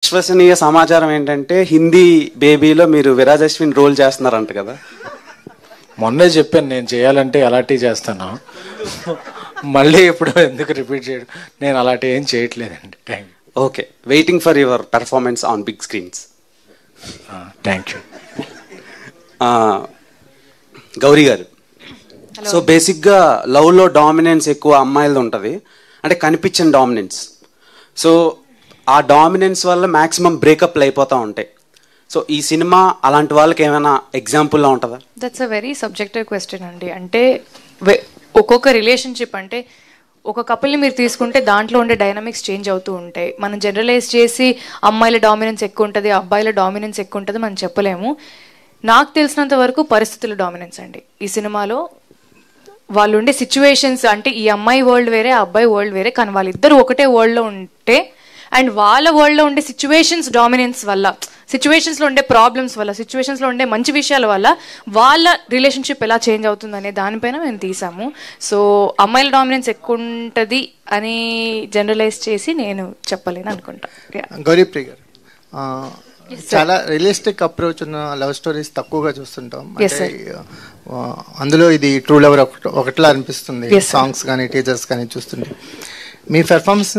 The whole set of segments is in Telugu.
విశ్వసనీయ సమాచారం ఏంటంటే హిందీ బేబీలో మీరు విరాజశ్విన్ రోల్ చేస్తున్నారంట కదా. మొన్నే చెప్పాను నేను చేయాలంటే అలాంటి చేస్తాను, మళ్ళీ ఇప్పుడు ఎందుకు రిపీట్ చేయడం, నేను అలాంటి ఏం చేయట్లేదండి. Thank you. Okay, waiting for your performance on big screens. Thank you. Gauri garu, so బేసిక్గా లవ్లో డామినెన్స్ ఎక్కువ అమ్మాయిలది ఉంటుంది, అంటే కనిపించని డామినెన్స్. సో ఆ డామినెన్స్ వల్ల మ్యాక్సిమం బ్రేకప్లు అయిపోతూ ఉంటాయి. సో ఈ సినిమా అలాంటి వాళ్ళకి ఏమైనా ఎగ్జాంపుల్లా ఉంటుందా? That's a very subjective question అండి. అంటే ఒక్కొక్క రిలేషన్షిప్, అంటే ఒక కపుల్ని మీరు తీసుకుంటే దాంట్లో ఉండే డైనమిక్స్ చేంజ్ అవుతూ ఉంటాయి. మనం జనరలైజ్ చేసి అమ్మాయిల డామినెన్స్ ఎక్కువ ఉంటుంది, అబ్బాయిల డామినెన్స్ ఎక్కువ ఉంటుంది మనం చెప్పలేము. నాకు తెలిసినంత వరకు పరిస్థితుల డామినెన్స్ అండి ఈ సినిమాలో. వాళ్ళు ఉండే సిచ్యువేషన్స్, అంటే ఈ అమ్మాయి వరల్డ్ వేరే, ఆ అబ్బాయి వరల్డ్ వేరే, కానీ వాళ్ళిద్దరూ ఒకటే వరల్డ్లో ఉంటే అండ్ వాళ్ళ వరల్డ్లో ఉండే సిచ్యువేషన్స్ డామినెన్స్ వల్ల, సిచ్యువేషన్స్లో ఉండే ప్రాబ్లమ్స్ వల్ల, సిచ్యువేషన్స్లో ఉండే మంచి విషయాల వల్ల వాళ్ళ రిలేషన్షిప్ ఎలా చేంజ్ అవుతుందనే దానిపైన మేము తీసాము. సో అమ్మాయిల డామినెన్స్ ఎక్కువ ఉంటుంది అని జనరలైజ్ చేసి నేను చెప్పలేను అనుకుంటా. గౌరీప్రియ గారు, చాలా రియలిస్టిక్ అప్రోచ్ ఉన్న లవ్ స్టోరీస్ తక్కువగా చూస్తుంటాం. అంటే అందులో ఇది ట్రూ లవర్ ఒకటిలా అనిపిస్తుంది, సాంగ్స్ కానీ టీజర్స్ కానీ చూస్తుంటే. మీ పెర్ఫార్మెన్స్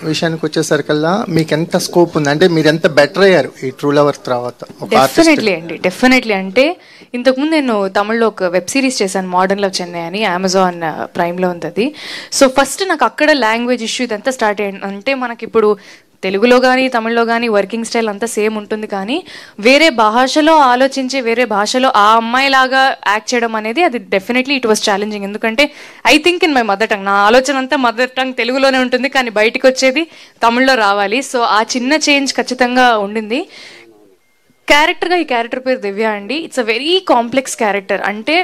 విషయానికి వచ్చేసరికల్లా మీకు ఎంత స్కోప్ ఉంది, అంటే మీరు ఎంత బెటర్ అయ్యారు ఈ ట్రూ లవర్ తర్వాత? డెఫినెట్లీ అండి, డెఫినెట్లీ. అంటే ఇంతకుముందు నేను తమిళ్లో ఒక వెబ్ సిరీస్ చేశాను, మోడర్న్ లవ్ చెన్నై అని, అమెజాన్ ప్రైమ్లో ఉంది అది. సో ఫస్ట్ నాకు అక్కడ లాంగ్వేజ్ ఇష్యూ ఇదంతా స్టార్ట్ అయ్యింది. అంటే మనకి ఇప్పుడు తెలుగులో కానీ తమిళ్లో కానీ వర్కింగ్ స్టైల్ అంతా సేమ్ ఉంటుంది, కానీ వేరే భాషలో ఆలోచించి వేరే భాషలో ఆ అమ్మాయిలాగా యాక్ట్ చేయడం అనేది అది డెఫినెట్లీ ఇట్ వాస్ ఛాలెంజింగ్. ఎందుకంటే I think in my mother tongue, నా ఆలోచన అంతా మదర్ టంగ్ తెలుగులోనే ఉంటుంది, కానీ బయటకు వచ్చేది తమిళ్లో రావాలి. సో ఆ చిన్న చేంజ్ ఖచ్చితంగా ఉండింది. క్యారెక్టర్గా ఈ క్యారెక్టర్ పేరు దివ్య అండి. It's a very complex character. అంటే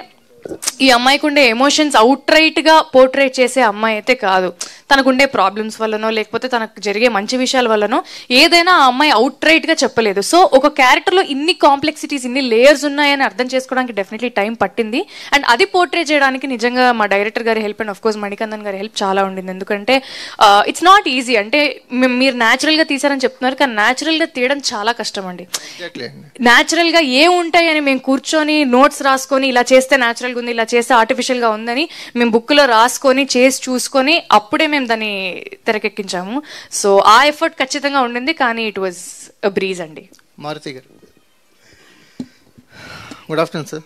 ఈ అమ్మాయికి ఉండే ఎమోషన్స్ అవుట్ రైట్గా పోర్ట్రేట్ చేసే అమ్మాయి అయితే కాదు. తనకుండే ప్రాబ్లమ్స్ వల్లనో లేకపోతే తనకు జరిగే మంచి విషయాల వల్లనో ఏదైనా ఆ అమ్మాయి అవుట్ రైట్గా చెప్పలేదు. సో ఒక క్యారెక్టర్లో ఇన్ని కాంప్లెక్సిటీస్, ఇన్ని లేయర్స్ ఉన్నాయని అర్థం చేసుకోవడానికి డెఫినెట్లీ టైం పట్టింది. అండ్ అది పోర్ట్రేట్ చేయడానికి నిజంగా మా డైరెక్టర్ గారి హెల్ప్ అండ్ ఆఫ్కోర్స్ మణికందన్ గారి హెల్ప్ చాలా ఉండింది. ఎందుకంటే ఇట్స్ నాట్ ఈజీ. అంటే మీరు న్యాచురల్గా తీసారని చెప్తున్నారు, కానీ న్యాచురల్గా తీయడం చాలా కష్టం అండి. న్యాచురల్గా ఏముంటాయి అని మేము కూర్చొని నోట్స్ రాసుకొని ఇలా చేస్తే న్యాచురల్గా ఉంది, ఇలా చేస్తే ఆర్టిఫిషియల్గా ఉందని మేము బుక్లో రాసుకొని చేసి చూసుకొని అప్పుడే మేము దాన్ని తెరకెక్కించాము. సో ఆ ఎఫర్ట్ ఖచ్చితంగా ఉండింది, కానీ ఇట్ వాజ్ అ బ్రీజ్ అండి. మారుతి గారు, గుడ్ ఆఫ్టర్నూన్ సార్.